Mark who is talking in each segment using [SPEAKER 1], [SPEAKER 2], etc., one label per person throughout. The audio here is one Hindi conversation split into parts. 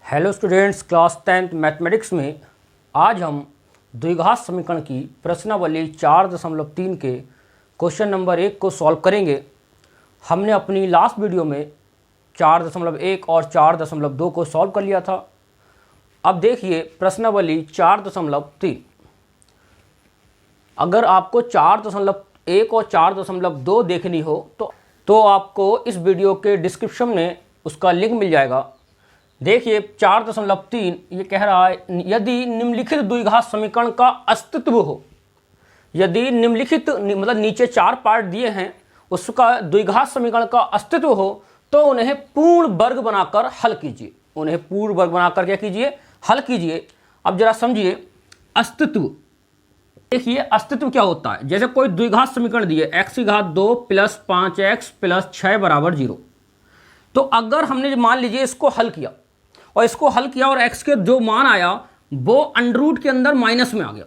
[SPEAKER 1] Hello students, class 10th mathematics में आज हम द्विघात समीकरण की प्रश्नावली 4.3 के क्वेश्चन नंबर 1 को सॉल्व करेंगे। हमने अपनी लास्ट वीडियो में 4.1 और 4.2 को सॉल्व कर लिया था। अब देखिए प्रश्नावली 4.3। अगर आपको 4.1 और 4.2 देखनी हो तो आपको इस वीडियो के डिस्क्रिप्शन में उसका लिंक मिल जाएगा। देखिए 4.3 ये कह रहा है, यदि निम्नलिखित द्विघात समीकरण का अस्तित्व हो, यदि निम्नलिखित मतलब नीचे 4 पार्ट दिए हैं उसका द्विघात समीकरण का अस्तित्व हो तो उन्हें पूर्ण वर्ग बनाकर हल कीजिए। उन्हें पूर्ण वर्ग बनाकर क्या कीजिए? हल कीजिए। अब जरा समझिए अस्तित्व। देखिए अस्तित्व क्या होता है। जैसे कोई द्विघात समीकरण दिए x⁻2 + 5x + 6 = 0। तो अगर हमने मान लीजिए इसको हल किया और x के जो मान आया वो अंडर के अंदर माइनस में आ गया।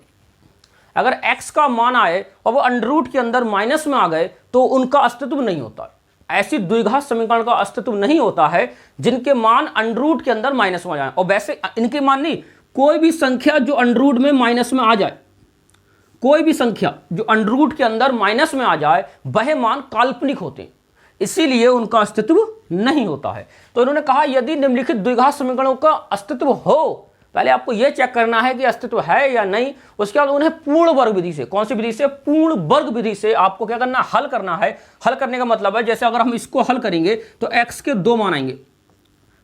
[SPEAKER 1] अगर x का मान आए और वो अंडर के अंदर माइनस में आ गए तो उनका अस्तित्व नहीं होता। ऐसी द्विघात समीकरण का अस्तित्व नहीं होता है जिनके मान अंडर के अंदर माइनस में आ जाए। और वैसे इनके मान नहीं, कोई भी संख्या जो अंडर में माइनस में आ जाए, कोई भी संख्या जो अंडर के अंदर माइनस में आ जाए वह मान काल्पनिक होते हैं, इसीलिए उनका अस्तित्व नहीं होता है। तो इन्होंने कहा यदि निम्नलिखित द्विघात समीकरणों का अस्तित्व हो, पहले आपको यह चेक करना है कि अस्तित्व है या नहीं। उसके बाद उन्हें पूर्ण वर्ग विधि से, कौन सी विधि से? पूर्ण वर्ग विधि से आपको क्या करना? हल करना है। हल करने का मतलब है जैसे अगर हम इसको हल करेंगे तो x के 2 मान आएंगे।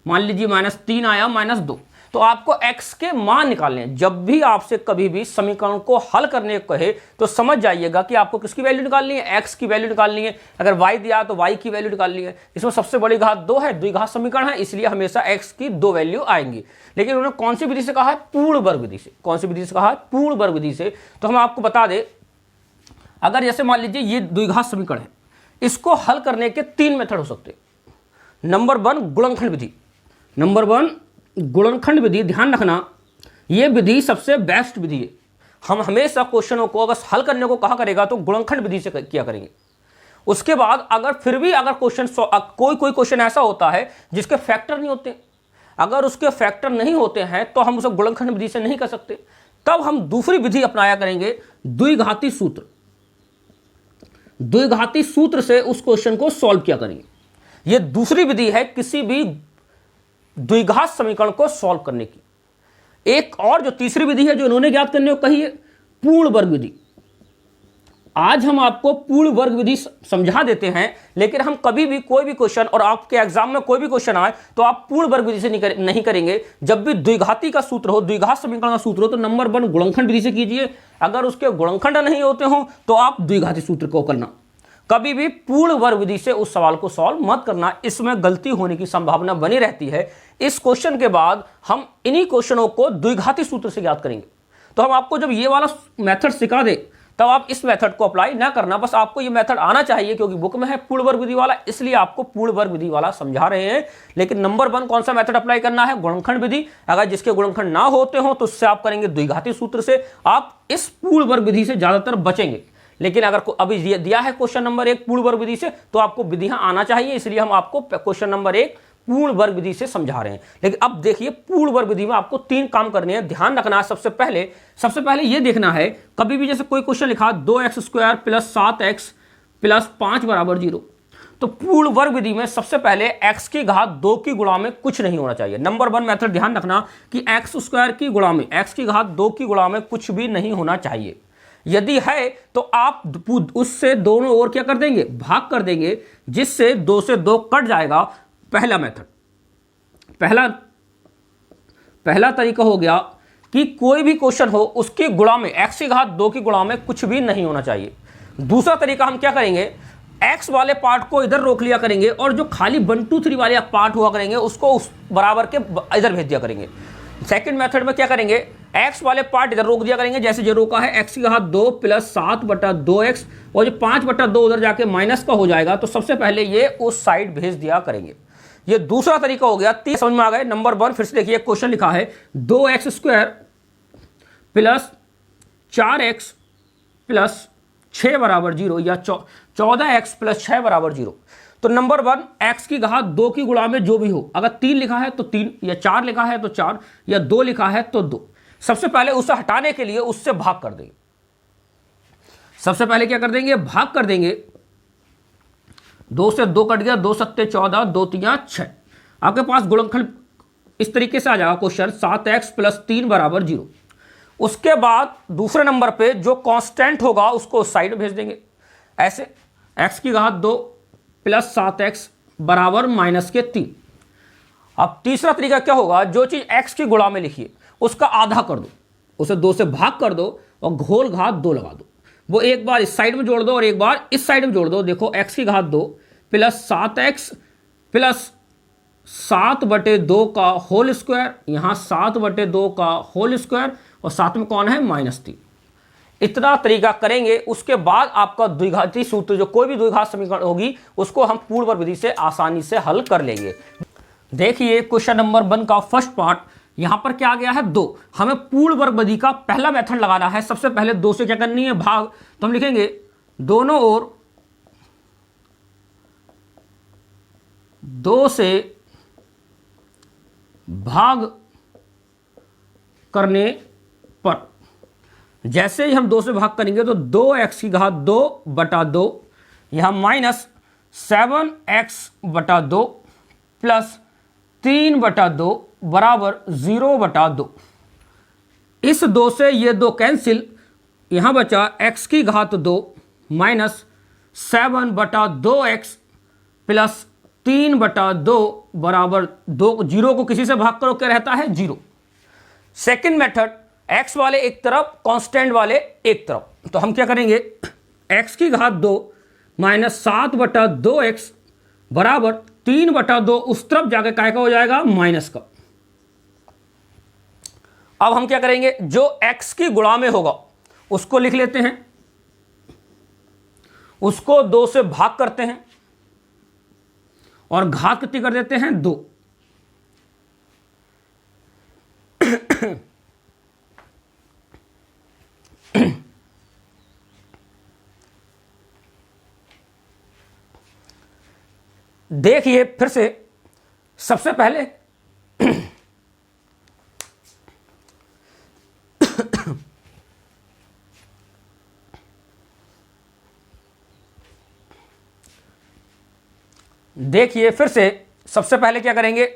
[SPEAKER 1] मान लीजिए -3 आया, -2, तो आपको x के मान निकालने हैं। जब भी आपसे कभी भी समीकरण को हल करने को कहे तो समझ जाइएगा कि आपको किसकी वैल्यू निकालनी है? x की वैल्यू निकालनी है। अगर y दिया तो y की वैल्यू निकालनी है। इसमें सबसे बड़ी घात 2 है, द्विघात समीकरण है, इसलिए हमेशा x की 2 वैल्यू आएंगी। लेकिन उन्होंने कौन सी विधि से कहा है? पूर्ण वर्ग विधि से। कौन सी विधि से कहा है? पूर्ण वर्ग विधि से। तो हम आपको बता दें, अगर जैसे मान लीजिए ये द्विघात समीकरण है, इसको हल करने के 3 मेथड हो सकते हैं। नंबर 1 गुणनखंड विधि। नंबर 1 गुणनखंड विधि। ध्यान रखना यह विधि सबसे बेस्ट विधि है। हम हमेशा क्वेश्चनों को अगर हल करने को कहा करेगा तो गुणनखंड विधि से किया करेंगे। उसके बाद अगर फिर भी अगर क्वेश्चन कोई क्वेश्चन ऐसा होता है जिसके फैक्टर नहीं होते, अगर उसके फैक्टर नहीं होते हैं तो हम उसे गुणनखंड विधि से नहीं कर सकते। तब हम दूसरी विधि अपनाया करेंगे, द्विघाती सूत्र। द्विघाती सूत्र से उस क्वेश्चन को सॉल्व किया करेंगे। यह दूसरी विधि है किसी भी द्विघात समीकरण को सॉल्व करने की। एक और जो तीसरी विधि है जो इन्होंने ज्ञात करने को कही है, पूर्ण वर्ग विधि। आज हम आपको पूर्ण वर्ग विधि समझा देते हैं, लेकिन हम कभी भी कोई भी क्वेश्चन और आपके एग्जाम में कोई भी क्वेश्चन आए तो आप पूर्ण वर्ग विधि से नहीं करेंगे। जब भी द्विघाती का सूत्र हो, द्विघात समीकरण का सूत्र हो, तो नंबर 1 गुणनखंड विधि से कीजिए। अगर उसके गुणनखंड नहीं होते हो तो आप द्विघाती सूत्र को करना। कभी भी पूर्ण वर्ग विधि से उस सवाल को सॉल्व मत करना, इसमें गलती होने की संभावना बनी रहती है। इस क्वेश्चन के बाद हम इन्हीं क्वेश्चनों को द्विघाती सूत्र से ज्ञात करेंगे। तो हम आपको जब ये वाला मेथड सिखा दे तब आप इस मेथड को अप्लाई ना करना, बस आपको ये मेथड आना चाहिए, क्योंकि बुक में है पूर्ण वर्ग विधि वाला, इसलिए आपको पूर्ण वर्ग विधि वाला समझा रहे हैं। लेकिन नंबर 1 कौन सा मेथड अप्लाई करना है? गुणनखंड विधि। अगर जिसके गुणनखंड ना होते हो तो उससे आप करेंगे द्विघाती सूत्र से। आप इस पूर्ण वर्ग विधि से ज्यादातर बचेंगे। लेकिन अगर अभी दिया है क्वेश्चन नंबर 1 पूर्ण वर्ग विधि से, तो आपको विधियां आना चाहिए, इसलिए हम आपको क्वेश्चन नंबर 1 पूर्ण वर्ग विधि से समझा रहे हैं। लेकिन अब देखिए पूर्ण वर्ग विधि में आपको 3 काम करने हैं। ध्यान रखना, सबसे पहले यह देखना है, कभी भी जैसे कोई क्वेश्चन लिखा 2x² + 7x + 5 = 0, तो पूर्ण वर्ग विधि में सबसे पहले x की घात 2 की गुणा में कुछ नहीं होना चाहिए। नंबर 1 मेथड ध्यान रखना कि x² की गुणा में, x की घात 2 की गुणा में कुछ भी नहीं होना चाहिए। यदि है तो आप उससे दोनों ओर क्या कर देंगे? भाग कर देंगे, जिससे 2 से 2 कट जाएगा। पहला मेथड, पहला तरीका हो गया कि कोई भी क्वेश्चन हो उसकी गुणा में, x की घात 2 की गुणा में कुछ भी नहीं होना चाहिए। दूसरा तरीका हम क्या करेंगे, x वाले पार्ट को इधर रोक लिया करेंगे और जो खाली 1 2 3 वाले पार्ट हुआ करेंगे उसको उस बराबर के इधर भेज दिया करेंगे। सेकंड मेथड में क्या करेंगे, x वाले पार्ट इधर रोक दिया करेंगे, जैसे जो रोका है x की घात 2 + 7/2x, और जो 5/2 उधर जाके माइनस का हो जाएगा, तो सबसे पहले ये उस साइड भेज दिया करेंगे। ये दूसरा तरीका हो गया। 3 समझ में आ गए। नंबर 1 फिर से देखिए, क्वेश्चन लिखा है 2x² + 4x + 6 = 0 या 14x + 6 = 0। तो नंबर 1 x की घात 2 की गुणा में जो भी हो, अगर 3 लिखा है तो 3, या 4 लिखा है तो 4, या 2 लिखा है तो 2। सबसे पहले उसे हटाने के लिए उससे भाग कर देंगे। सबसे पहले क्या कर देंगे, भाग कर देंगे। 2 से 2 कट गया, 2 सत्ते 14, 2 तियां 6। आपके पास गुणनखंड इस तरीके से आ जाएगा क्वेश्चन, 7x + 3 = 0। उसके बाद दूसरे नंबर पे जो कांस्टेंट होगा उसको उस साइड भेज देंगे। ऐसे x की घात 2 + 7x = -3। अब तीसरा तरीका क्या होगा, जो चीज x की गुणा में लिखिए उसका आधा कर दो, उसे 2 से भाग कर दो और घोल घात 2 लगा दो। वो एक बार इस साइड में जोड़ दो और एक बार इस साइड में जोड़ दो। देखो x की घात 2 + 7x + 7/2 का होल स्क्वायर, यहाँ 7/2 का होल स्क्वायर, और साथ में कौन है, -3। इतना तरीका करेंगे। उसके बाद आपका द्विघाती सूत्र, जो कोई भी द्विघात समीकरण होगी, उसको हम पूर्ववर्ती विधि से आसानी से हल कर लेंगे। देखिए क्वेश्चन नंबर 1 का फर्स्ट पार्ट, यहां पर क्या आ गया है, 2। हमें पूर्ण वर्ग विधि का पहला मेथड लगाना है। सबसे पहले 2 से क्या करनी है, भाग। तो हम लिखेंगे दोनों ओर 2 से भाग करने पर, जैसे ही हम 2 से भाग करेंगे तो 2x की घात 2/2, यहां -7x/2 + 3/2 = 0/2। इस 2 से ये 2 कैंसिल, यहां बचा x की घात 2 -7/2x + 3/2 = 2। 0 को किसी से भाग करो, क्या रहता है, 0। सेकेंड मेथड, x वाले एक तरफ, कांस्टेंट वाले एक तरफ। तो हम क्या करेंगे, x की घात 2 -7/2x = 3/2, उस तरफ जाकर काय का हो जाएगा, माइनस का। अब हम क्या करेंगे, जो x की गुणा में होगा उसको लिख लेते हैं, उसको 2 से भाग करते हैं और घात कितनी कर देते हैं, 2। देखिए फिर से, सबसे पहले देखिए फिर से, सबसे पहले क्या करेंगे,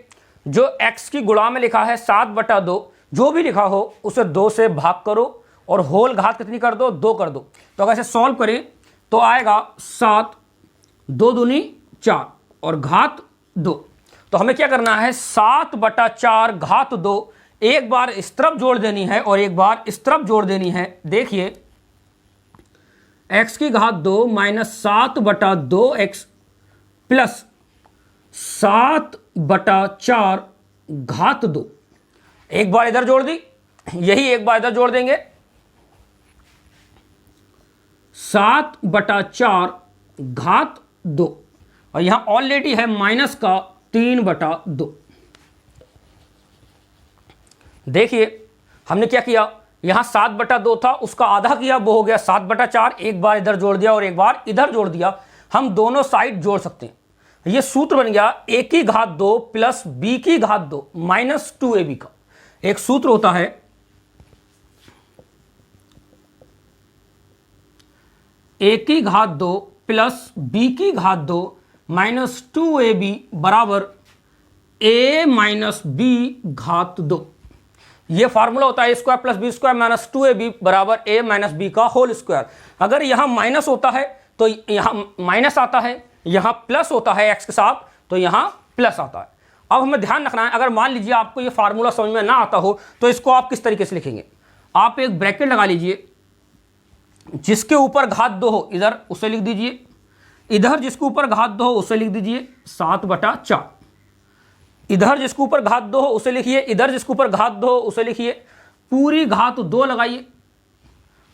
[SPEAKER 1] जो x की गुणा में लिखा है 7/2, जो भी लिखा हो उसे 2 से भाग करो और होल घात कितनी कर दो, 2 कर दो। तो अगर इसे सॉल्व करें तो आएगा 7, 2 दूनी 4 और घात 2। तो हमें क्या करना है, 7/4 घात 2 एक बार इस तरफ जोड़ देनी है और एक बार इस तरफ जोड़ देनी है। देखिए x की घात 2 -7/2x + 7/4 घात 2, एक बार इधर जोड़ दी, यही एक बार इधर जोड़ देंगे, 7/4 घात 2, और यहां ऑलरेडी है माइनस का 3/2। देखिए हमने क्या किया, यहां 7/2 था, उसका आधा किया, वो हो गया 7/4, एक बार इधर जोड़ दिया और एक बार इधर जोड़ दिया। हम दोनों साइड जोड़ सकते हैं। ये सूत्र बन गया a की घात 2 + b की घात 2 -2ab का। एक सूत्र होता है a की घात 2 + b की घात 2 -2ab = a - b घात 2। ये फार्मूला होता है a² + b² -2ab = a - b का होल स्क्वायर। अगर यहां माइनस होता है तो यहां माइनस आता है, यहां प्लस होता है x के साथ तो यहां प्लस आता है। अब हमें ध्यान रखना है, अगर मान लीजिए आपको ये फार्मूला समझ में ना आता हो तो इसको आप किस तरीके से लिखेंगे, आप एक ब्रैकेट लगा लीजिए, जिसके ऊपर घात 2 हो इधर उसे लिख दीजिए, इधर जिसके ऊपर घात 2 हो उसे लिख दीजिए 7/4, इधर जिसके ऊपर घात 2 हो उसे लिखिए, इधर जिसके ऊपर घात 2 हो उसे लिखिए, पूरी घात 2 लगाइए,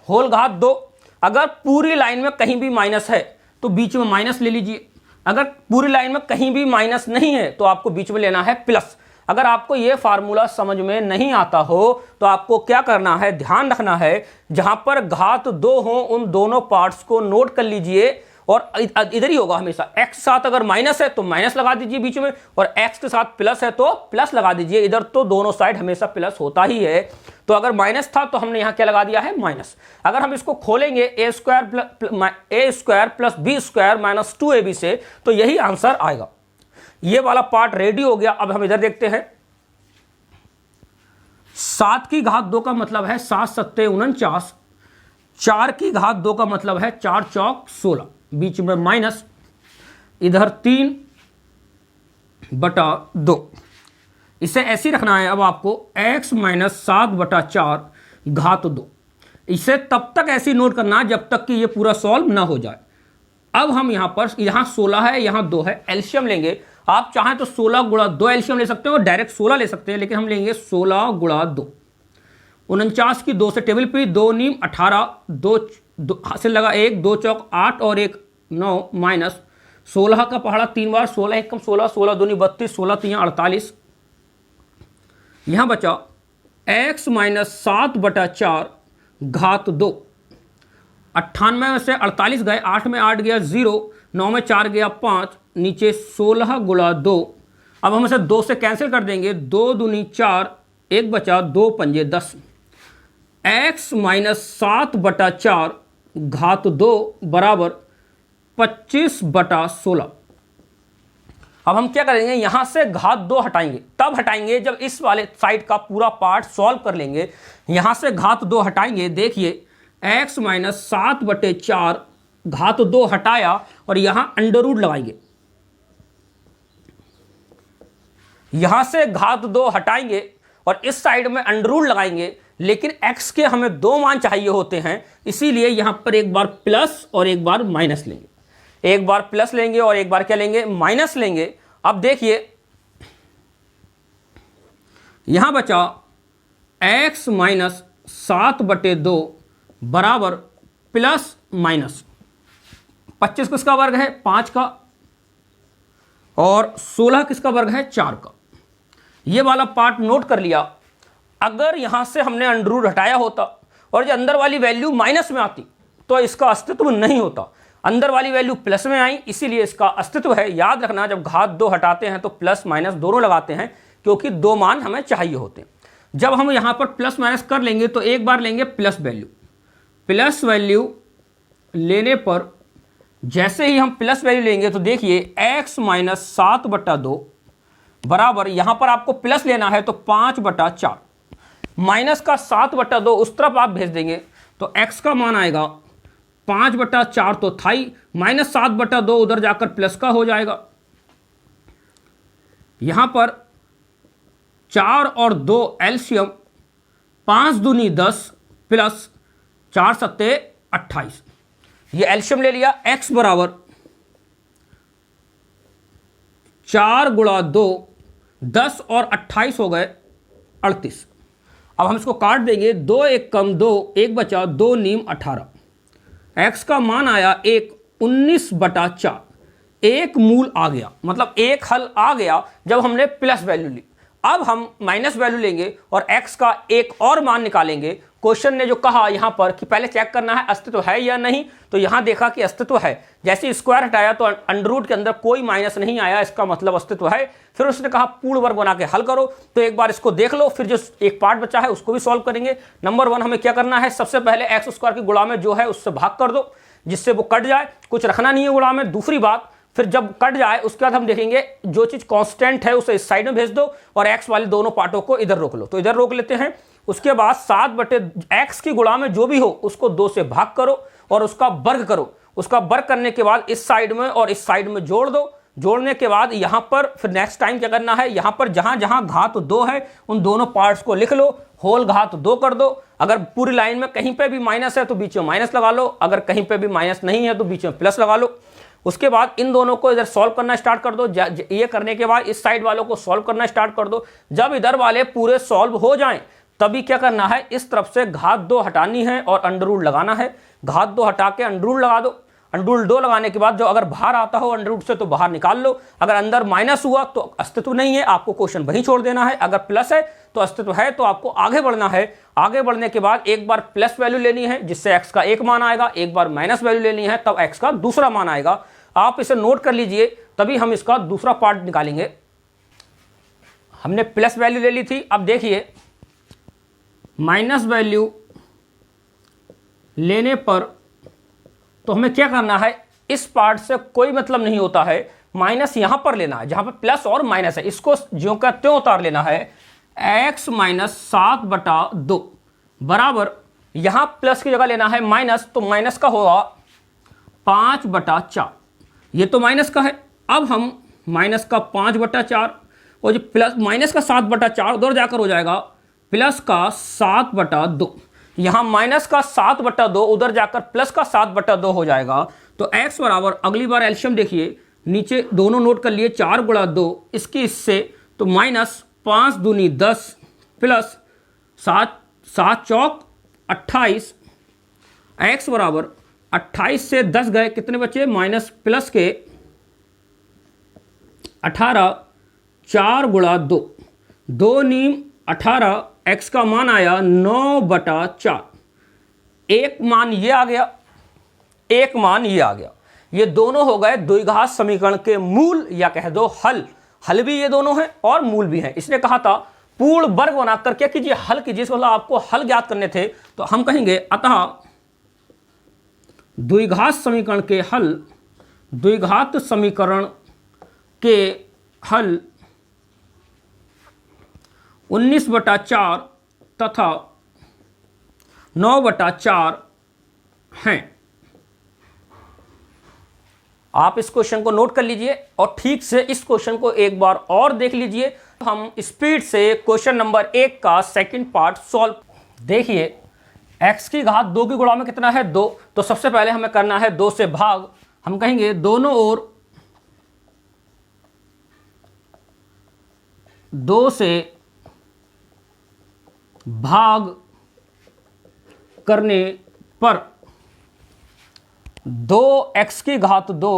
[SPEAKER 1] होल घात 2। अगर पूरी लाइन में कहीं भी माइनस है तो बीच में माइनस ले लीजिए, अगर पूरी लाइन में कहीं भी माइनस नहीं है तो आपको बीच में लेना है प्लस। अगर आपको यह फार्मूला समझ में नहीं आता हो तो आपको क्या करना है, ध्यान रखना है, जहां पर घात 2 हो उन दोनों पार्ट्स को नोट कर लीजिए और इधर ही होगा हमेशा। x के साथ अगर माइनस है तो माइनस लगा दीजिए बीच में, और x के साथ प्लस है तो प्लस लगा दीजिए। इधर तो दोनों साइड हमेशा प्लस होता ही है। तो अगर माइनस था तो हमने यहाँ क्या लगा दिया है, माइनस। अगर हम इसको खोलेंगे A square plus B square minus 2ab से, तो यही आंसर आएगा। ये वाला पार्ट रेडी हो गया। अब हम इधर देखते हैं। 7 की घात 2 का मतलब है 7 सत्ते 49, 4 की घात 2 का मतलब है 4 चौक 16, बीच में माइनस, इधर 3/2। इसे ऐसे ही रखना है अब आपको, x माइनस 7/4 घात 2। इसे तब तक ऐसे नोट करना जब तक कि ये पूरा सॉल्व ना हो जाए। अब हम यहाँ पर, यहाँ 16 है, यहाँ 2 है, एलसीएम लेंगे। आप चाहें तो 16 गुणा 2 एलसीएम ले सकते हो और डायरेक्ट 16 ले सकते हैं, लेकिन हम लेंगे 16 गुणा 2। 49 की 2 से टेबल पे 2 नीम 18, 2 से लगा 1, 2 चौक 8 और 1 9 माइनस 16 का पहाड़ा 3 बार, 16 एकम 16, 16 दूनी 32, 16 3 48। यहाँ बचा x माइनस 7/4 घात 2। 98 में से 48 गए, 8 में 8 गया 0, 9 में 4 गया 5, नीचे 16 गुणा 2। अब हम इसे 2 से कैंसिल कर देंगे, 2 दूनी 4, 1 बचा, 2 पंजे 10। x माइनस 7/4 घात 2 बराबर 25/16। अब हम क्या करेंगे, यहां से घात 2 हटाएंगे। तब हटाएंगे जब इस वाले साइड का पूरा पार्ट सॉल्व कर लेंगे। यहां से घात 2 हटाएंगे, देखिए x माइनस 7/4 घात 2 हटाया और यहां अंडर रूट लगाएंगे। यहां से घात 2 हटाएंगे और इस साइड में अंडर रूट लगाएंगे, लेकिन x के हमें 2 मान चाहिए होते हैं, इसीलिए यहां पर एक बार प्लस और एक बार माइनस लेंगे। एक बार प्लस लेंगे और एक बार क्या लेंगे, माइनस लेंगे। अब देखिए यहां बचा x माइनस 7/2 बराबर प्लस माइनस 25 किसका वर्ग है, 5 का, और 16 किसका वर्ग है, 4 का। ये वाला पार्ट नोट कर लिया। अगर यहां से हमने अंडर रूट हटाया होता और जो अंदर वाली वैल्यू माइनस में आती तो इसका अस्तित्व नहीं होता। अंदर वाली वैल्यू प्लस में आई, इसीलिए इसका अस्तित्व है। याद रखना, जब घात 2 हटाते हैं तो प्लस माइनस दोनों लगाते हैं, क्योंकि 2 मान हमें चाहिए होते हैं। जब हम यहां पर प्लस माइनस कर लेंगे तो एक बार लेंगे प्लस वैल्यू। प्लस वैल्यू लेने पर जैसे ही हम प्लस वैल्यू लेंगे तो देखिए x माइनस 7/2 बराबर, यहां पर आपको प्लस लेना है तो 5/4, माइनस का 7/2 उस तरफ आप भेज देंगे तो x का मान आएगा 5/4 तो था ही, माइनस 7/2 उधर जाकर प्लस का हो जाएगा। यहां पर 4 और 2 एलसीएम, 5 दूनी 10 प्लस 4 सत्ते 28। ये एलसीएम ले लिया। x बराबर 4 गुणा 2, 10 और 28 हो गए 38। अब हम इसको काट देंगे, 2 1 कम 2, 1 बचा, 2 नीम 18। x का मान आया 1, 19/4। एक मूल आ गया, मतलब एक हल आ गया जब हमने प्लस वैल्यू ली। अब हम माइनस वैल्यू लेंगे और x का एक और मान निकालेंगे। क्वेश्चन ने जो कहा यहाँ पर कि पहले चेक करना है अस्तित्व है या नहीं, तो यहाँ देखा कि अस्तित्व है। जैसे स्क्वायर हटाया तो अंडर रूट के अंदर कोई माइनस नहीं आया, इसका मतलब अस्तित्व है। फिर उसने कहा पूर्ण वर्ग बना के हल करो, तो एक बार इसको देख लो, फिर जो एक पार्ट बचा है उसको भी सॉल्व करेंगे। नंबर 1 हमें क्या करना है, सबसे पहले एक्स स्क्वायर की गुणा में जो है उससे भाग कर दो, जिससे वो कट जाए, कुछ रखना नहीं है गुणा में। दूसरी बात, फिर जब कट जाए उसके बाद हम देखेंगे जो चीज कांस्टेंट है उसे इस साइड में भेज दो और x वाले दोनों पार्टों को इधर रोक लो, तो इधर रोक लेते हैं। उसके बाद 7/x की गुणा में जो भी हो उसको 2 से भाग करो और उसका वर्ग करो। उसका वर्ग करने के बाद इस साइड में और इस साइड में जोड़ दो। जोड़ने के बाद यहां पर फिर नेक्स्ट टाइम क्या करना है, यहां पर जहां जहां घात 2 है उन दोनों पार्ट्स को लिख लो, होल घात 2 कर दो। अगर पूरी लाइन में कहीं पे भी माइनस है तो बीच में माइनस लगा लो, अगर कहीं पे भी माइनस नहीं है तो बीच में प्लस लगा लो। उसके बाद इन दोनों को इधर सॉल्व करना स्टार्ट कर दो। ये करने के बाद इस साइड वालों को सॉल्व करना स्टार्ट कर दो। जब इधर वाले पूरे सॉल्व हो जाएं तभी क्या करना है, इस तरफ से घात 2 हटानी है और अंडर रूट लगाना है। घात 2 हटा के अंडर रूट लगा दो। अंडर रूट 2 लगाने के बाद जो अगर बाहर आता हो अंडर रूट से तो बाहर निकाल लो, अगर अंदर माइनस हुआ तो अस्तित्व नहीं है, आपको क्वेश्चन वहीं छोड़ देना है, अगर प्लस है तो अस्तित्व है, तो आपको आगे बढ़ना है। आगे बढ़ने के बाद एक बार प्लस वैल्यू लेनी है जिससे एक्स का एक मान आएगा, एक बार माइनस वैल्यू लेनी है तब एक्स का दूसरा मान आएगा। आप इसे नोट कर लीजिए, तभी हम इसका दूसरा पार्ट निकालेंगे। हमने प्लस वैल्यू ले ली थी, अब देखिए माइनस वैल्यू लेने पर तो हमें क्या करना है, इस पार्ट से कोई मतलब नहीं होता है, माइनस यहां पर लेना है जहां पर प्लस और माइनस है, इसको ज्यों का त्यों उतार लेना है। x माइनस 7/2 बराबर यहां प्लस की जगह लेना है माइनस, तो माइनस का होगा 5/4, ये तो माइनस का है। अब हम माइनस का 5/4 और जो प्लस माइनस का 7/4 उधर जाकर हो जाएगा प्लस का 7/2, यहां माइनस का 7/2 उधर जाकर प्लस का 7/2 हो जाएगा। तो x बराबर, अगली बार एल्शियम देखिए, नीचे दोनों नोट कर लिए, 4 × 2 इसकी इससे, तो माइनस 5 दूनी 10 प्लस 7 चौक 28, x बराबर 28 से 10 गए, कितने बचे, माइनस प्लस के 18, 4 × 2, 2 नीम 18, x का मान आया 9/4, एक मान ये आ गया, एक मान ये आ गया। ये दोनों हो गए द्विघात समीकरण के मूल या कह दो हल। हल भी ये दोनों हैं और मूल भी हैं। इसने कहा था पूर्ण वर्ग बनाकर क्या कीजिए, हल कीजिए, मतलब आपको हल ज्ञात करने थे, तो हम कहेंगे अतः द्विघात समीकरण के हल, द्विघात समीकरण के हल 19/4 तथा 9/4 हैं। आप इस क्वेश्चन को नोट कर लीजिए और ठीक से इस क्वेश्चन को एक बार और देख लीजिए। हम स्पीड से क्वेश्चन नंबर 1 का सेकंड पार्ट सॉल्व। देखिए x की घात 2 की गुणा में कितना है, 2, तो सबसे पहले हमें करना है 2 से भाग। हम कहेंगे दोनों ओर 2 से भाग करने पर 2x की घात 2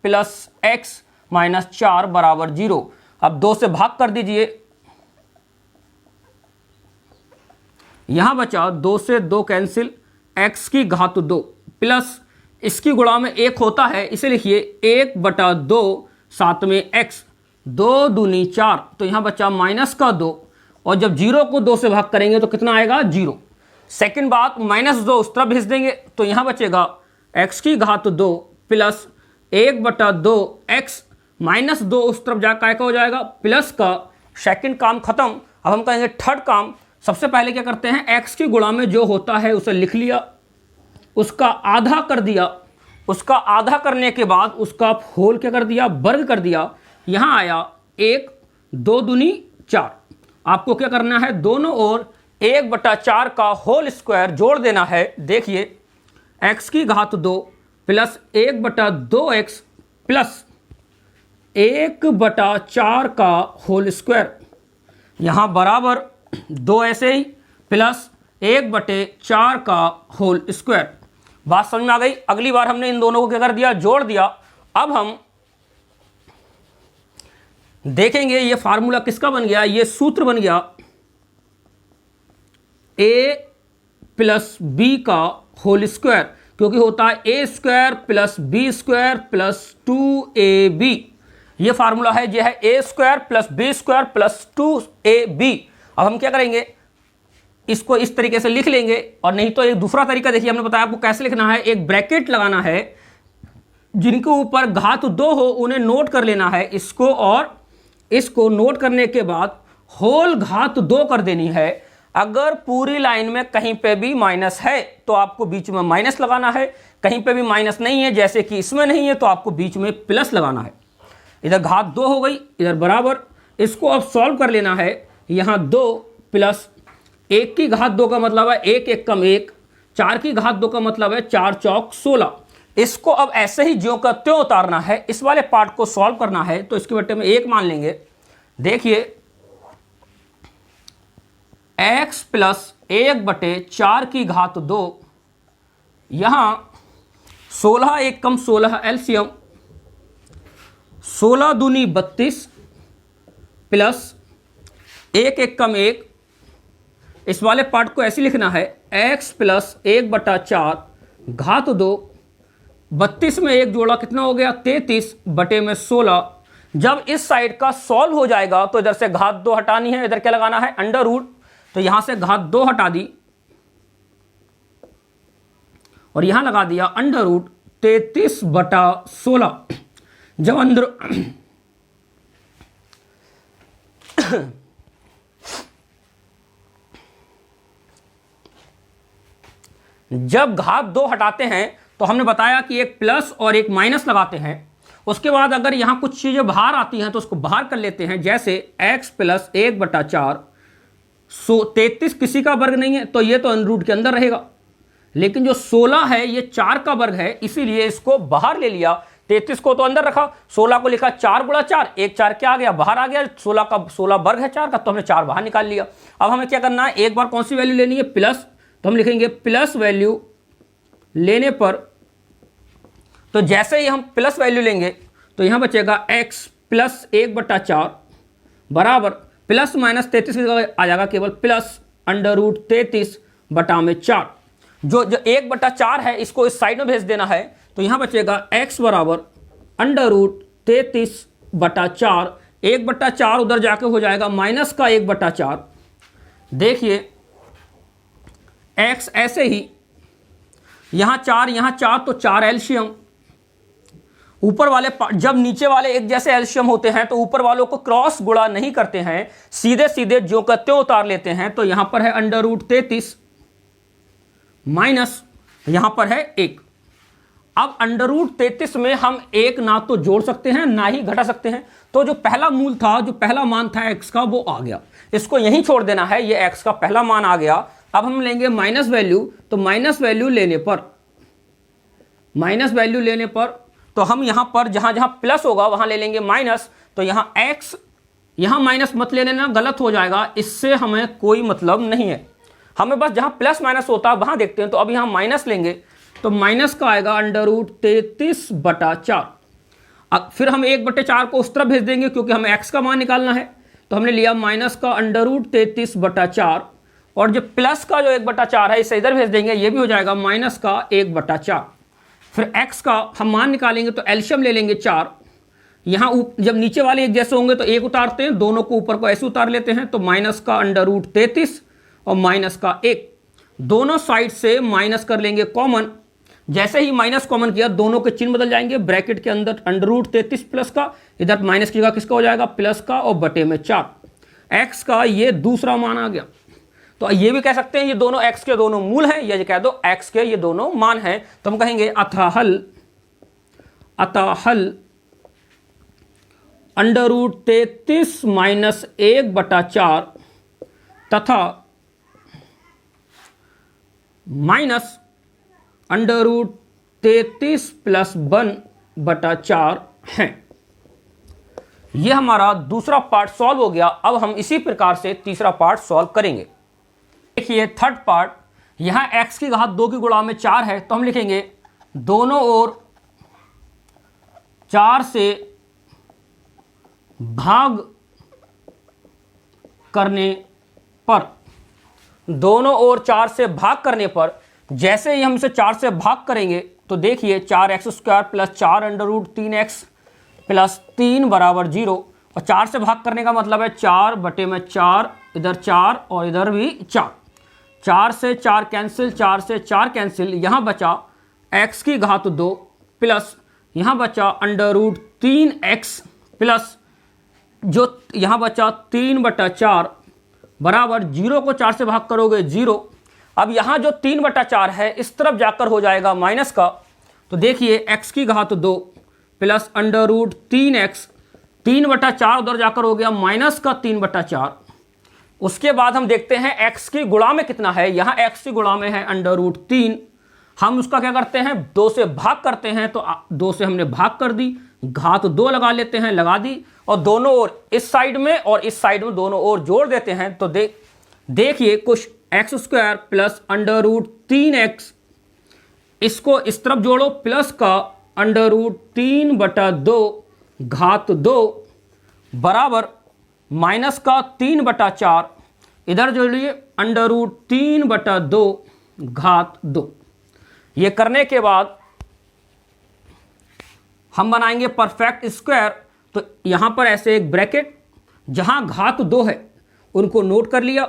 [SPEAKER 1] प्लस x माइनस 4 बराबर 0। अब 2 से भाग कर दीजिए, यहां बचा 2 से 2 कैंसिल, x की घात 2 प्लस इसकी गुणा में 1 होता है, इसे लिखिए 1/2 साथ में x, 2 दूनी 4, तो यहां बचा माइनस का 2, और जब 0 को 2 से भाग करेंगे तो कितना आएगा, 0। सेकंड बात, -2 उस तरफ भेज देंगे तो यहां बचेगा x की घात 2 प्लस 1/2 x माइनस 2 उस तरफ जाकर क्या हो जाएगा, प्लस का। सेकंड काम खत्म। अब हम कहेंगे थर्ड काम। सबसे पहले क्या करते हैं, x की गुणा में जो होता है उसे लिख लिया, उसका आधा कर दिया, उसका आधा करने के बाद उसका होल क्या कर दिया, वर्ग कर दिया। यहां आया 1, 2 दूनी 4। आपको क्या करना है, दोनों ओर 1/4 का होल स्क्वायर जोड़ देना है। देखिए x की घात 2 प्लस 1/2x प्लस 1/4 का होल स्क्वायर, यहां बराबर 2 ऐसे ही प्लस 1/4 का होल स्क्वायर। बात समझ में आ गई। अगली बार हमने इन दोनों को क्या कर दिया, जोड़ दिया। अब हम देखेंगे ये फार्मूला किसका बन गया, ये सूत्र बन गया a प्लस बी का होल स्क्वायर, क्योंकि होता है a² plus b² plus 2ab। ये फार्मूला है, ये है a² plus b² plus 2ab। अब हम क्या करेंगे, इसको इस तरीके से लिख लेंगे, और नहीं तो एक दूसरा तरीका देखिए, हमने बताया आपको कैसे लिखना है। एक ब्रैकेट लगाना है, जिनके ऊपर घात 2 हो उन्हें नोट कर लेना है, इसको और इसको नोट करने के बाद होल घात 2 कर देनी है। अगर पूरी लाइन में कहीं पे भी माइनस है तो आपको बीच में माइनस लगाना है, कहीं पे भी माइनस नहीं है जैसे कि इसमें नहीं है तो आपको बीच में प्लस लगाना है। इधर घात 2 हो गई, इधर बराबर। इसको अब सॉल्व कर लेना है। यहाँ 2 प्लस 1 की घात 2 का मतलब है 1 1 कम 1, 4 की घात 2 का मतलब है 4 चौक 16। इसको अब ऐसे ही ज्यों का त्यों उतारना है, इस वाले पार्ट को सॉल्व करना है, तो इसके बट्टे में 1 मान लेंगे। देखिए x प्लस 1/4 की घात 2, यहां 16 एक कम 16 एलसीएम, 16 दूनी 32 प्लस 1 एक कम 1। इस वाले पार्ट को ऐसे लिखना है x प्लस 1/4 घात 2। 32 में 1 जोड़ा कितना हो गया 33 बटे में 16। जब इस साइड का सॉल्व हो जाएगा तो इधर से घात 2 हटानी है, इधर क्या लगाना है अंडर रूट, तो यहां से घात 2 हटा दी और यहां लगा दिया अंडर रूट 33/16। जब अंदर जब घात 2 हटाते हैं तो हमने बताया कि एक प्लस और एक माइनस लगाते हैं। उसके बाद अगर यहां कुछ चीजें बाहर आती हैं तो उसको बाहर कर लेते हैं, जैसे x प्लस 1/4। 33 किसी का वर्ग नहीं है तो ये तो अंडर रूट के अंदर रहेगा, लेकिन जो 16 है ये 4 का वर्ग है, इसीलिए इसको बाहर ले लिया। 33 को तो अंदर रखा, 16 को लिखा 4 गुणा 4, 1 4 क्या आ गया बाहर आ गया। 16 वर्ग है 4 का, तो हमने 4 बाहर निकाल लिया। अब हमें क्या करना है, एक बार कौन सी वैल्यू लेनी है प्लस, तो हम लिखेंगे प्लस वैल्यू लेने पर, तो जैसे ही हम प्लस वैल्यू लेंगे तो यहां बचेगा x प्लस 1/4 बराबर प्लस माइनस 33 आ जाएगा केवल प्लस अंडर रूट 33/4। जो 1/4 है इसको इस साइड में भेज देना है, तो यहां बचेगा x बराबर अंडर रूट 33/4। 1/4 उधर जाके हो जाएगा माइनस का 1/4। देखिए x ऐसे ही यहां 4 तो 4 एलसीएम। ऊपर वाले जब नीचे वाले एक जैसे एलसीएम होते हैं तो ऊपर वालों को क्रॉस गुणा नहीं करते हैं, सीधे सीधे जो का त्यों उतार लेते हैं। तो यहां पर है अंडर रूट 33 माइनस यहां पर है 1। अब अंडर रूट 33 में हम एक ना तो जोड़ सकते हैं ना ही घटा सकते हैं, तो जो पहला मूल था, जो पहला मान था x का, वो आ गया, इसको यहीं छोड़ देना है। ये x का पहला मान आ गया। अब हम लेंगे माइनस वैल्यू, तो माइनस वैल्यू लेने पर तो हम यहां पर जहां जहां प्लस होगा वहां ले लेंगे माइनस। तो यहां x, यहां माइनस मत ले लेना, गलत हो जाएगा, इससे हमें कोई मतलब नहीं है। हमें बस जहां प्लस माइनस होता है वहां देखते हैं। तो अब यहां माइनस लेंगे तो माइनस का आएगा अंडर रूट 33/4। फिर हम 1/4 को उस तरफ भेज देंगे क्योंकि हमें x का मान निकालना है। तो हमने लिया माइनस का अंडर रूट 33/4 और जो प्लस का जो 1/4 है इसे इधर भेज देंगे, ये भी हो जाएगा माइनस का 1/4। फिर x का हम मान निकालेंगे तो एलसीएम ले लेंगे 4। यहां जब नीचे वाले एक जैसे होंगे तो 1 उतारते हैं, दोनों को ऊपर को ऐसे उतार लेते हैं। तो माइनस का अंडर रूट 33 और माइनस का 1, दोनों साइड से माइनस कर लेंगे कॉमन। जैसे ही माइनस कॉमन किया दोनों के चिन्ह बदल जाएंगे, ब्रैकेट के अंदर अंडर रूट 33 प्लस का, इधर माइनस की जगह किसका हो जाएगा प्लस का, और बटे में 4। x का ये दूसरा मान आ गया। तो ये भी कह सकते हैं ये दोनों x के दोनों मूल हैं, या कह दो x के ये दोनों मान हैं। तो हम कहेंगे अतः हल अंडर रूट 33 माइनस 1/4 तथा माइनस अंडर रूट 33 प्लस 1/4 हैं। यह हमारा दूसरा पार्ट सॉल्व हो गया। अब हम इसी प्रकार से तीसरा पार्ट सॉल्व करेंगे। देखिए थर्ड पार्ट, यहां x की घात 2 की गुणा में 4 है, तो हम लिखेंगे दोनों ओर 4 से भाग करने पर, दोनों ओर 4 से भाग करने पर, जैसे ही हम इसे 4 से भाग करेंगे तो देखिए 4x² plus 4 under root 3x plus 3 बराबर 0। और 4 से भाग करने का मतलब है 4 बटे में 4, इधर 4 और इधर भी 4। 4 से 4 कैंसिल, 4 से 4 कैंसिल, यहाँ बचा x की घात 2 प्लस यहाँ बचा अंडर रूट 3x प्लस जो यहाँ बचा 3/4 बराबर 0 को 4 से भाग करोगे 0। अब यहाँ जो 3/4 है इस तरफ जाकर हो जाएगा माइनस का। तो देखिए x की घात 2 प्लस अंडर रूट 3x, 3/4 उधर जाकर हो गया माइनस का 3/4। उसके बाद हम देखते हैं x की गुणा में कितना है। यहाँ x की गुणा में है अंडर रूट 3। हम उसका क्या करते हैं 2 से भाग करते हैं, तो 2 से हमने भाग कर दी, घात 2 लगा लेते हैं, लगा दी, और दोनों ओर इस साइड में और इस साइड में दोनों ओर जोड़ देते हैं। तो देखिए कुछ x² plus under root 3x इसको इस तरफ जोड़ो, प्लस का √3/2 घात 2 बराबर माइनस का 3/4 इधर जोड़िए √3/2 घात 2। ये करने के बाद हम बनाएंगे परफेक्ट स्क्वायर। तो यहां पर ऐसे एक ब्रैकेट, जहां घात 2 है उनको नोट कर लिया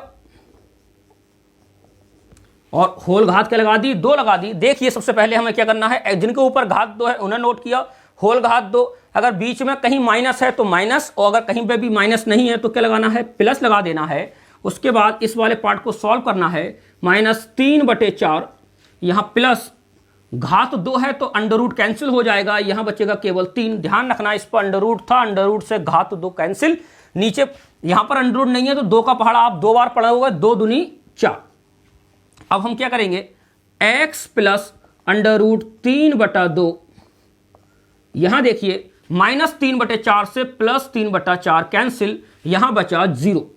[SPEAKER 1] और होल घात क्या लगा दी, 2 लगा दी। देखिए सबसे पहले हमें क्या करना है, जिनके ऊपर घात 2 है उन्हें नोट किया, होल घात 2। अगर बीच में कहीं माइनस है तो माइनस, और अगर कहीं पे भी माइनस नहीं है तो क्या लगाना है, प्लस लगा देना है। उसके बाद इस वाले पार्ट को सॉल्व करना है, -3/4 यहाँ प्लस घात 2 है तो अंडर कैंसिल हो जाएगा, यहां बचेगा केवल 3। ध्यान रखना इस पर अंडर था, अंडर से घात 2 कैंसिल। नीचे यहां पर अंडर नहीं है तो 2 का पहाड़ा आप 2 बार पढ़ा होगा, 2 दूनी 4। अब हम क्या करेंगे, x प्लस √3/2, यहां देखिए -3/4 से +3/4 कैंसिल, यहां बचा 0।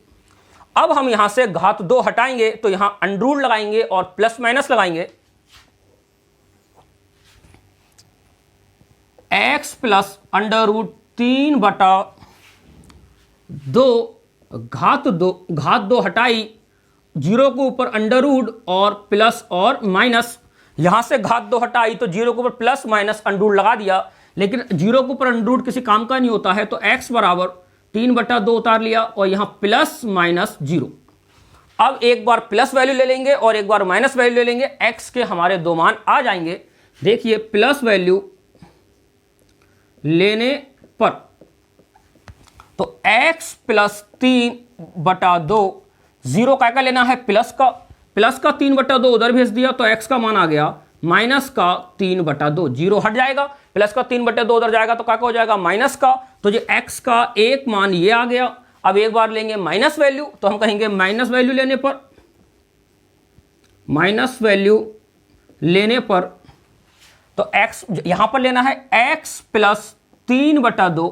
[SPEAKER 1] अब हम यहां से घात 2 हटाएंगे तो यहां अंडर लगाएंगे और प्लस माइनस लगाएंगे। x प्लस √3/2 घात 2 हटाई, 0 के ऊपर अंडर और प्लस और माइनस, यहां से घात 2 हटाई तो 0 के ऊपर प्लस माइनस अंडर लगा दिया, लेकिन 0 के ऊपर अंडर किसी काम का नहीं होता है, तो x बराबर 3/2 उतार लिया और यहां प्लस माइनस 0। अब एक बार प्लस वैल्यू ले लेंगे और एक बार माइनस वैल्यू ले लेंगे, x के हमारे 2 मान आ जाएंगे। देखिए प्लस वैल्यू लेने पर तो x प्लस 3/2, 0 का लेना है प्लस का 3/2 उधर भेज दिया तो x का मान आ गया माइनस का 3/2, 0 हट जाएगा, प्लस का 3/2 उधर जाएगा तो क्या हो जाएगा, माइनस का। तो ये x का एक मान ये आ गया। अब एक बार लेंगे माइनस वैल्यू, तो हम कहेंगे माइनस वैल्यू लेने पर तो x यहां पर लेना है x प्लस 3/2,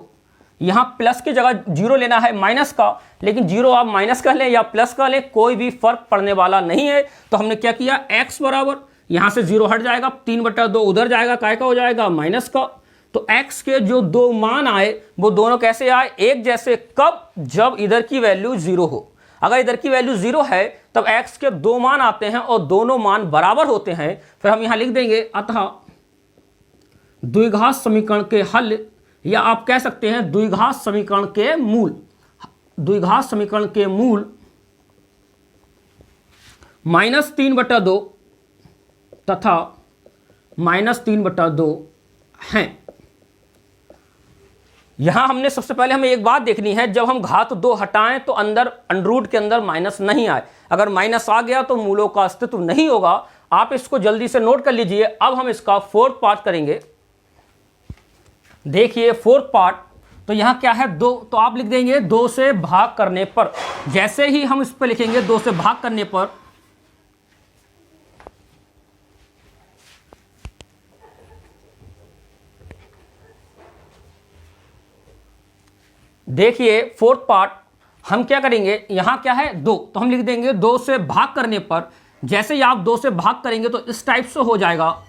[SPEAKER 1] यहां प्लस की जगह 0 लेना है माइनस का, लेकिन 0 आप माइनस का लें या प्लस का लें कोई भी फर्क पड़ने वाला नहीं है। तो हमने क्या किया, x बराबर यहां से 0 हट जाएगा, 3/2 उधर जाएगा, काय का हो जाएगा, माइनस का। तो x के जो 2 मान आए वो दोनों कैसे आए, एक जैसे। कब, जब इधर की वैल्यू 0 हो। अगर इधर की वैल्यू 0 है तब x के 2 मान आते हैं और दोनों मान बराबर होते हैं। फिर हम यहां लिख देंगे, अतः द्विघात समीकरण के हल, या आप कह सकते हैं द्विघात समीकरण के मूल, -3/2 तथा -3/2 हैं। यहां हमने सबसे पहले हमें एक बात देखनी है, जब हम घात 2 हटाएं तो अंडर के अंदर माइनस नहीं आए। अगर माइनस आ गया तो मूलों का अस्तित्व नहीं होगा। आप इसको जल्दी से नोट कर लीजिए। अब हम इसका 4th पार्ट करेंगे। देखिए 4th पार्ट, तो यहां क्या है 2, तो आप लिख देंगे 2 से भाग करने पर। जैसे ही हम इस पर लिखेंगे 2 से भाग करने पर, देखिए 4th पार्ट हम क्या करेंगे, यहां क्या है 2, तो हम लिख देंगे 2 से भाग करने पर। जैसे ही आप 2 से भाग करेंगे तो इस टाइप से हो जाएगा,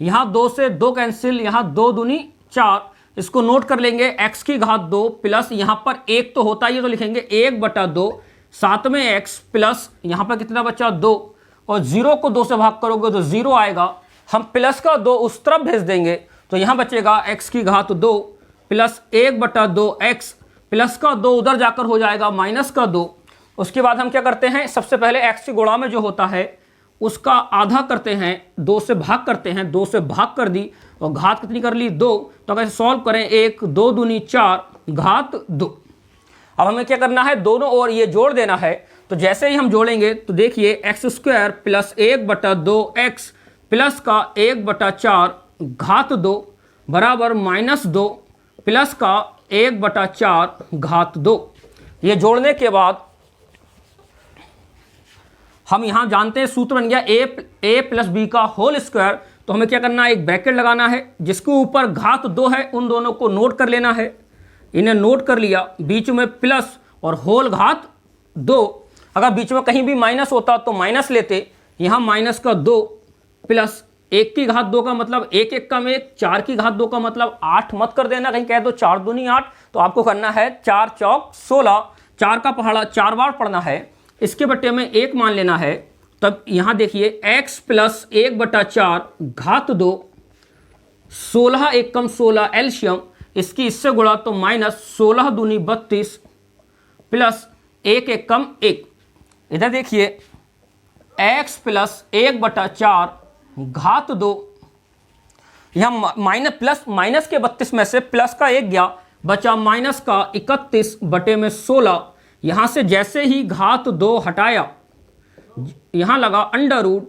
[SPEAKER 1] यहां 2 से 2 कैंसिल, यहां 2 दूनी 4। इसको नोट कर लेंगे, x की घात 2 प्लस यहां पर 1 तो होता ही है तो लिखेंगे 1/2, साथ में x प्लस यहां पर कितना बचा 2, और 0 को 2 से भाग करोगे तो 0 आएगा। हम प्लस का 2 उस तरफ भेज देंगे तो यहां बचेगा x की घात 2 प्लस 1/2x, प्लस का 2 उधर जाकर हो जाएगा माइनस का 2। उसके बाद हम क्या करते हैं, सबसे पहले x की गुणा में जो होता है उसका आधा करते हैं, 2 से भाग करते हैं, 2 से भाग कर दी और घात कितनी कर ली 2। तो अगर सॉल्व करें, 1 2 दूनी 4 घात 2। अब हमें क्या करना है, दोनों ओर ये जोड़ देना है। तो जैसे ही हम जोड़ेंगे तो देखिए x² प्लस 1/2x प्लस का 1/4 घात 2 बराबर -2 प्लस का 1/4 घात 2। ये जोड़ने के बाद हम यहां जानते हैं सूत्र बन गया a प्लस b का होल स्क्वायर। तो हमें क्या करना है, एक ब्रैकेट लगाना है, जिसके ऊपर घात 2 है उन दोनों को नोट कर लेना है। इन्हें नोट कर लिया, बीच में प्लस और होल घात 2। अगर बीच में कहीं भी माइनस होता तो माइनस लेते, यहां माइनस का 2 प्लस 1 की घात 2 का मतलब 1 1 कम 1, 4 की घात 2 का मतलब 8 मत कर देना, कहीं कह दो 4 दूनी 8, तो आपको करना है 4 चौक 16, 4 का पहाड़ा 4 बार पढ़ना है, इसके बट्टे में 1 मान लेना है। तब यहां देखिए x प्लस 1/4 घात 2, 16 1 कम 16 एल्शियम, इसकी इससे गुणा तो माइनस 16 दूनी 32 प्लस 1 1 कम 1। इधर देखिए x प्लस 1/4 घात 2, यहां माइनस प्लस माइनस के 32 में से प्लस का 1 गया, बचा माइनस का 31 बटे में 16। यहां से जैसे ही घात 2 हटाया, यहां लगा अंडर रूट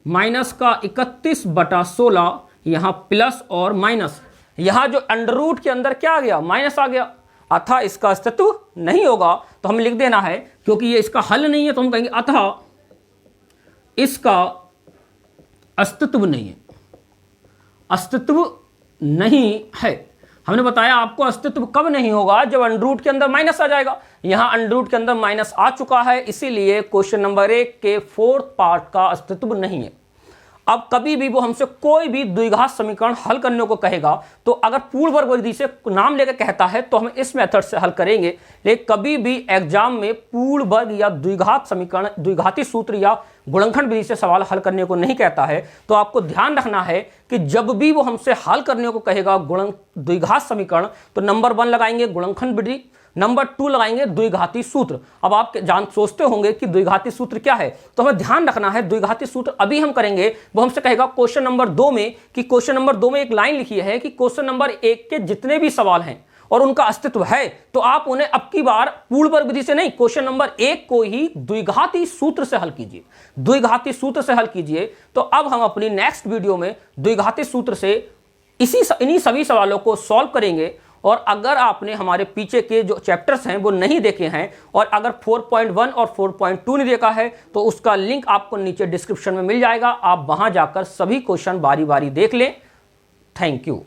[SPEAKER 1] माइनस का 31/16, यहां प्लस और माइनस, यहां जो अंडर रूट के अंदर क्या आ गया, माइनस आ गया, अतः इसका अस्तित्व नहीं होगा। तो हम लिख देना है, क्योंकि ये इसका हल नहीं है तो हम कहेंगे अतः इसका अस्तित्व नहीं है, अस्तित्व नहीं है। हमने बताया आपको अस्तित्व कब नहीं होगा, जब अंडर रूट के अंदर माइनस आ जाएगा। यहां अंडर रूट के अंदर माइनस आ चुका है, इसीलिए क्वेश्चन नंबर 1 के 4th पार्ट का अस्तित्व नहीं है। अब कभी भी वो हमसे कोई भी द्विघात समीकरण हल करने को कहेगा, तो अगर पूर्ण वर्ग विधि से नाम लेकर कहता है तो हम इस मेथड से हल करेंगे, लेकिन कभी भी एग्जाम में पूर्ण वर्ग या द्विघात समीकरण, द्विघाती सूत्र या गुणनखंड विधि से सवाल हल करने को नहीं कहता है। तो आपको ध्यान रखना है कि जब भी वो हमसे हल करने को कहेगा द्विघात समीकरण, तो नंबर 1 लगाएंगे गुणनखंड विधि, नंबर 2 लगाएंगे द्विघाती सूत्र। अब आप सोचते होंगे कि द्विघाती सूत्र क्या है, तो हमें ध्यान रखना है द्विघाती सूत्र अभी हम करेंगे। वो हमसे कहेगा क्वेश्चन नंबर 2 में, कि क्वेश्चन नंबर 2 में एक लाइन लिखी है कि क्वेश्चन नंबर 1 के जितने भी सवाल हैं और उनका अस्तित्व है, तो आप उन्हें अब की बार पूर्ण वर्ग विधि से नहीं, क्वेश्चन नंबर 1 को ही द्विघाती सूत्र से हल कीजिए, द्विघाती सूत्र से हल कीजिए। तो अब हम अपनी नेक्स्ट वीडियो में द्विघाती सूत्र से इन्हीं सभी सवालों को सॉल्व करेंगे। और अगर आपने हमारे पीछे के जो चैप्टर्स हैं वो नहीं देखे हैं, और अगर 4.1 और 4.2 नहीं देखा है, तो उसका लिंक आपको नीचे डिस्क्रिप्शन में मिल जाएगा, आप वहां जाकर सभी क्वेश्चन बारी बारी देख लें। Thank you.